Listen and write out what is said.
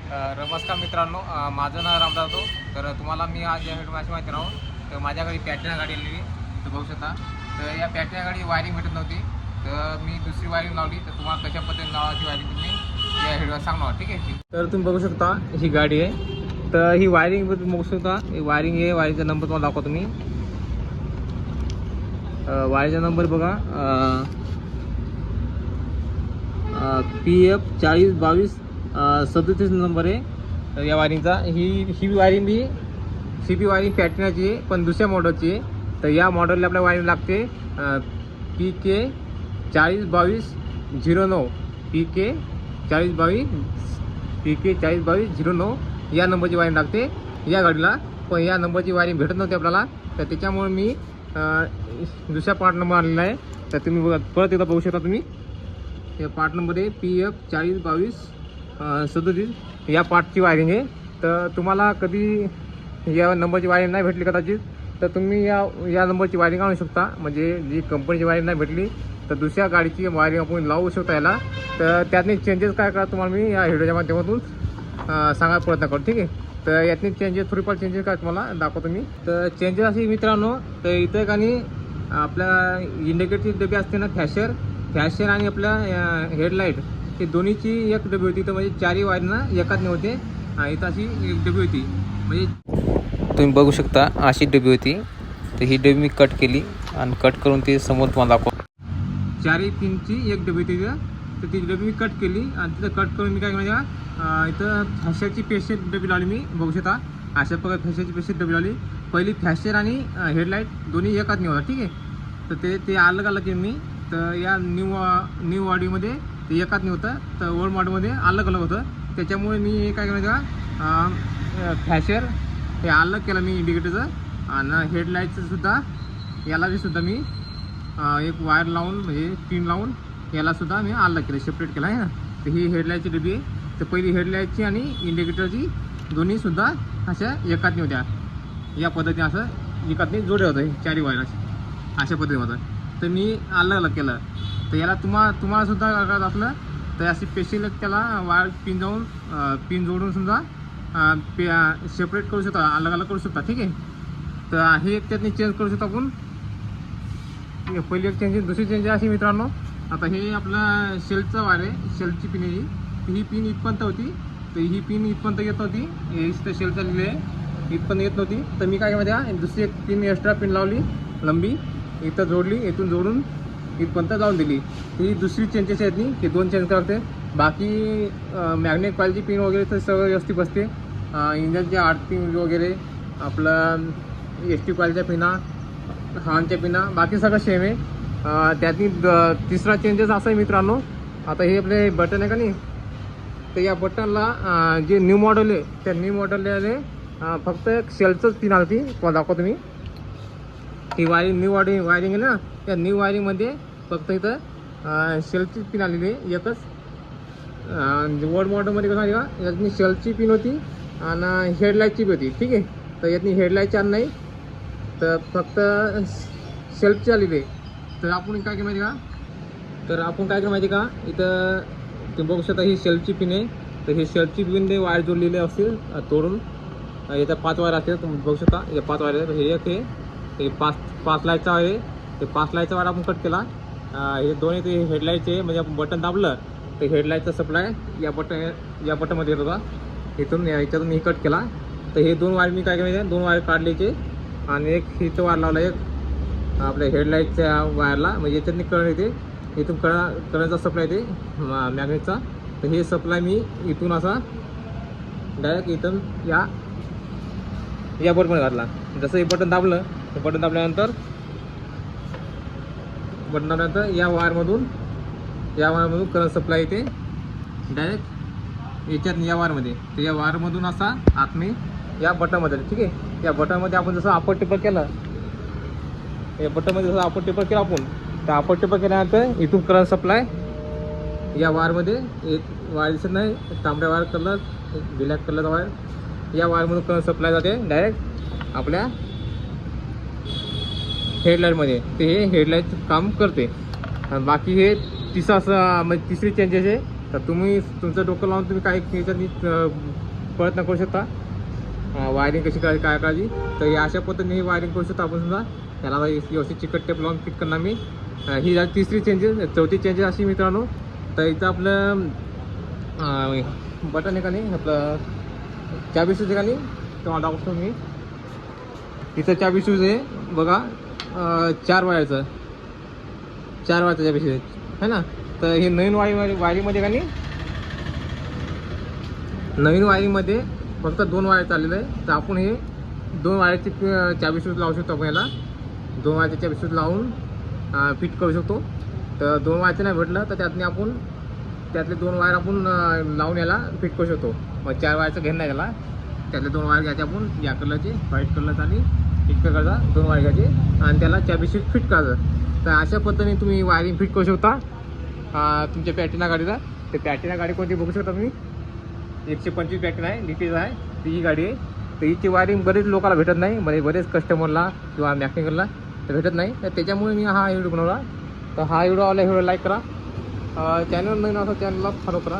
नमस्कार मित्रांनो, माझं नाव रामदास जाधव. तर तुम्हाला मी आज या व्हिडिओमध्ये माहिती राहू. तर माझ्या घरी पॅटिना गाडी आलेली तर बघू शकता. तर या पॅटिना गाडी वायरिंग भेटत नव्हती, तर मी दुसरी वायरिंग लावली. तर तुम्हाला कशा पद्धतीने लावायची वायरिंग तुम्ही या व्हिडिओ सांगणार, ठीक आहे. तर तुम्ही बघू शकता ही गाडी आहे. तर ही वायरिंग बघू शकता, ही वायरिंग आहे. वायरिंगचा नंबर तुम्हाला दाखवा तुम्ही. वायरिंगचा नंबर बघा, PF 4022 नंबर आहे. तर या वायरिंगचा ही वायरिंग बी CP वायरिंग पॅटिनाची आहे, पण दुसऱ्या मॉडेलची आहे. तर या मॉडेलला आपल्या वायरिंग लागते PK 402209 PK 402209 या नंबरची वायरिंग लागते या गाडीला. पण या नंबरची वायरिंग भेटत नव्हती आपल्याला, तर त्याच्यामुळे मी दुसऱ्या पार्ट नंबर आणलेला आहे. तर तुम्ही बघा, परत एकदा बघू शकता तुम्ही. या पार्ट नंबर आहे PF 402237 या पार्टची वायरिंग आहे. तर तुम्हाला कधी या नंबरची वायरिंग नाही भेटली कदाचित, तर तुम्ही या नंबरची वायरिंग आणू शकता. म्हणजे जी कंपनीची वायरिंग नाही भेटली तर दुसऱ्या गाडीची वायरिंग आपण लावू शकता याला. तर त्यातले चेंजेस काय करा तुम्हाला मी या व्हिडिओच्या माध्यमातून सांगायचा प्रयत्न करतो, ठीक आहे. तर यातले चेंजेस, थोडीफार चेंजेस काय तुम्हाला दाखवतो मी. तर चेंजेस असे मित्रांनो, तर इथं काही आपल्या इंडिकेटरची डबी असते ना, फॅशर आणि आपल्या हेडलाईट, हे दोन्हीची एक डबी होती. तर म्हणजे चारही वायरना एकाच नव्हते. इथं अशी एक डबी होती, म्हणजे तुम्ही बघू शकता अशी डबी होती. तर ही डबी मी कट केली आणि कट करून ती समोर तुम्हाला दाखव. चारही पिनची एक डबी होती तिथं. तर ती डबी मी कट केली आणि तिथं कट करून मी काय केलं, इथं फॅशरची पेशंट डबी लावली. मी बघू शकता अशा प्रकारे फॅशरची पेशंट डबी लावली. पहिली फॅशर आणि हेडलाईट दोन्ही एकाच नाही होता, ठीक आहे. तर ते अलग अलग केलं मी. तर या न्यू ऑडिओमध्ये ते एकाच नाही होतं, तर ओल्ड मॉडेलमध्ये अलग अलग होतं. त्याच्यामुळे मी काय केलं का, फॅशर हे अलग केलं मी इंडिकेटरचं. आणि हेडलाईटचं सुद्धा याला सुद्धा मी एक वायर लावून, म्हणजे पिन लावून यालासुद्धा मी अलग केलं, सेपरेट केलं आहे ना. तर ही हेडलाईटची डबी आहे. तर पहिली हेडलाईटची आणि इंडिकेटरची दोन्हीसुद्धा अशा एकाच नाही होत्या. या पद्धतीने असं एकाच नाही जोडे होतं, चारी वायर अशा पद्धतीने होतं. तर मी अलग अलग केलं. तर याला तुम्हाला सुद्धा करायचं असलं तर अशी स्पेशल त्याला वायर पिन जोडून सुद्धा सेपरेट करू शकता, अलग अलग करू शकता, ठीक आहे. तर हे एक त्यातनी चेंज करू शकतो आपण. पहिली एक चेंज, दुसरी चेंज अशी मित्रांनो, आता हे आपला शेलचा वायर आहे, शेलची पिन आहे ही पिन इथपर्यंत होती. तर ही पिन इथपर्यंत येत होती, हे शेल चाललेली आहे, इथपर्यंत येत नव्हती. तर मी काय केलं, दुसरी एक पिन एक्स्ट्रा पिन लावली लंबी, इथं जोडली, इथून जोडून इथपर्यंत लावून दिली. ही दुसरी चेंजेस आहेत नाही, हे दोन चेंज करते. बाकी मॅग्नेट कॉईलची पिन वगैरे तर सगळं व्यवस्थित बसते. इंजनच्या आरती वगैरे, आपलं ST कॉईलच्या पिना, हॉर्नच्या पिना, बाकी सगळं सेम आहे. त्यातनी तिसरा चेंजेस असा आहे मित्रांनो, आता हे आपले बटन आहे का नाही, तर या बटनला जे न्यू मॉडेल आहे त्या न्यू मॉडेलने फक्त एक सेलचंच पिन आली ती. तुम्हाला दाखवतो मी. ही न्यू वायरिंग आहे ना, त्या न्यू वायरिंगमध्ये फक्त इथं शेलची पिन आलेली आहे एकच. ओल्ड मॉडेलमध्ये कसं आहे का, यातनी शेलची पिन होती आणि हेडलाईटची बी होती, ठीक आहे. तर यातनी हेडलाईटची आण नाही, तर फक्त शेल्फची आलेली आहे. तर आपण काय केलं माहिती का, इथं तुम्ही बघू शकता ही शेल्फची पिन आहे. तर ही शेल्फची पिन वायर जोडलेली असते तोडून. याच्या 5 वायर असते, तुम्ही बघू शकता या 5 वायर आहे. हे एक आहे, हे 5 लाईटचा वायर आहे. ते 5 लाईटचा वायर आपण कट केला. हे दोन्ही ते हेडलाईटचे, म्हणजे आपण बटन दाबलं तर हेडलाईटचा सप्लाय या बटनमध्ये येत होता. याच्यातून मी कट केला. तर हे 2 वायर मी काय केलं, 2 वायर काढल्याचे आणि एक इथं वायर लावला, एक आपल्या हेडलाईटच्या वायरला, म्हणजे याच्यातनी करंट येते, इथून करंटचा सप्लाय येते मॅग्नेटचा. तर हे सप्लाय मी इथून असा डायरेक्ट इथून या बटनमध्ये घातला. जसं हे बटन दाबलं, तर बटन दाबल्यानंतर या वायरमधून करंट सप्लाय येते डायरेक्ट याच्यात या वायरमध्ये. तर या वायरमधून असा आतमध्ये या बटनमध्ये, ठीक आहे. या बटनमध्ये आपण जसं अपर टिपर केलं, या बटनमध्ये जसं अपर टिपर केलं आपण, तर अपर टिपर केल्यानंतर इथून करंट सप्लाय या वायरमध्ये, एक वायर दिसत नाही, तांबड्या वायर कलर, ब्लॅक कलरचा वायर, या वायरमधून करंट सप्लाय जाते डायरेक्ट आपल्या हेडलाईटमध्ये. ते हे हेडलाईट काम करते. बाकी हे तिसरा म्हणजे तिसरी चेंजेस आहे, तर तुम्ही तुमचं डोकं लावून तुम्ही काही याच्यात प्रयत्न करू शकता वायरिंग कशी काय करायची. तर या अशा पद्धतीने ही वायरिंग करू शकता आपण. समजा त्याला व्यवस्थित चिकट टेप लावून फिट करणार मी. ही झाली तिसरी चेंजेस. चौथी चेंजेस अशी मित्रांनो, तर इथं आपलं बटन आहे का नाही आपलं चाबी शूज आहे का नाही, तेव्हा दाखवतो मी. इथं चाबी शूज आहे बघा, 4 वायरचं चाबी शूज आहे ना. तर हे नवीन वायरिंगमध्ये का नाही, नवीन वायरिंगमध्ये फक्त 2 वायर चाललेलं आहे. तर आपण हे 2 वायरची चाबी शूज लावू शकतो. आपण याला 2 वायरचे चाबी शूज लावून फिट करू शकतो. तर 2 वायरचे नाही भेटलं तर आपण त्यातले 2 वायर आपण लावून याला फिट करू शकतो. मग 4 वायरचं घेणं नाही याला, त्यातले 2 वायर घ्यायचे आपण या कलरचे, व्हाईट कलरचा आणि एक कलरचा 2 वायर घ्यायचे आणि त्याला चाबी शूज फिट करायचं. तर अशा पद्धतीने तुम्ही वायरिंग फिट करू शकता तुमच्या पॅटिना गाडीला. ते पॅटिना गाडी कोणती बघू शकता तुम्ही, 125 पॅटिना आहे, लिकेज आहे, ती ही गाडी आहे. तर हिची वायरिंग बरेच लोकांना भेटत नाही, म्हणजे बरेच कस्टमरला किंवा मॅकॅनिकलला तर भेटत नाही. तर त्याच्यामुळे मी हा व्हिडिओ बनवला. तर हा व्हिडिओ आवडला, व्हिडिओ लाईक करा, चॅनल नवीन असं चॅनलला फॉलो करा.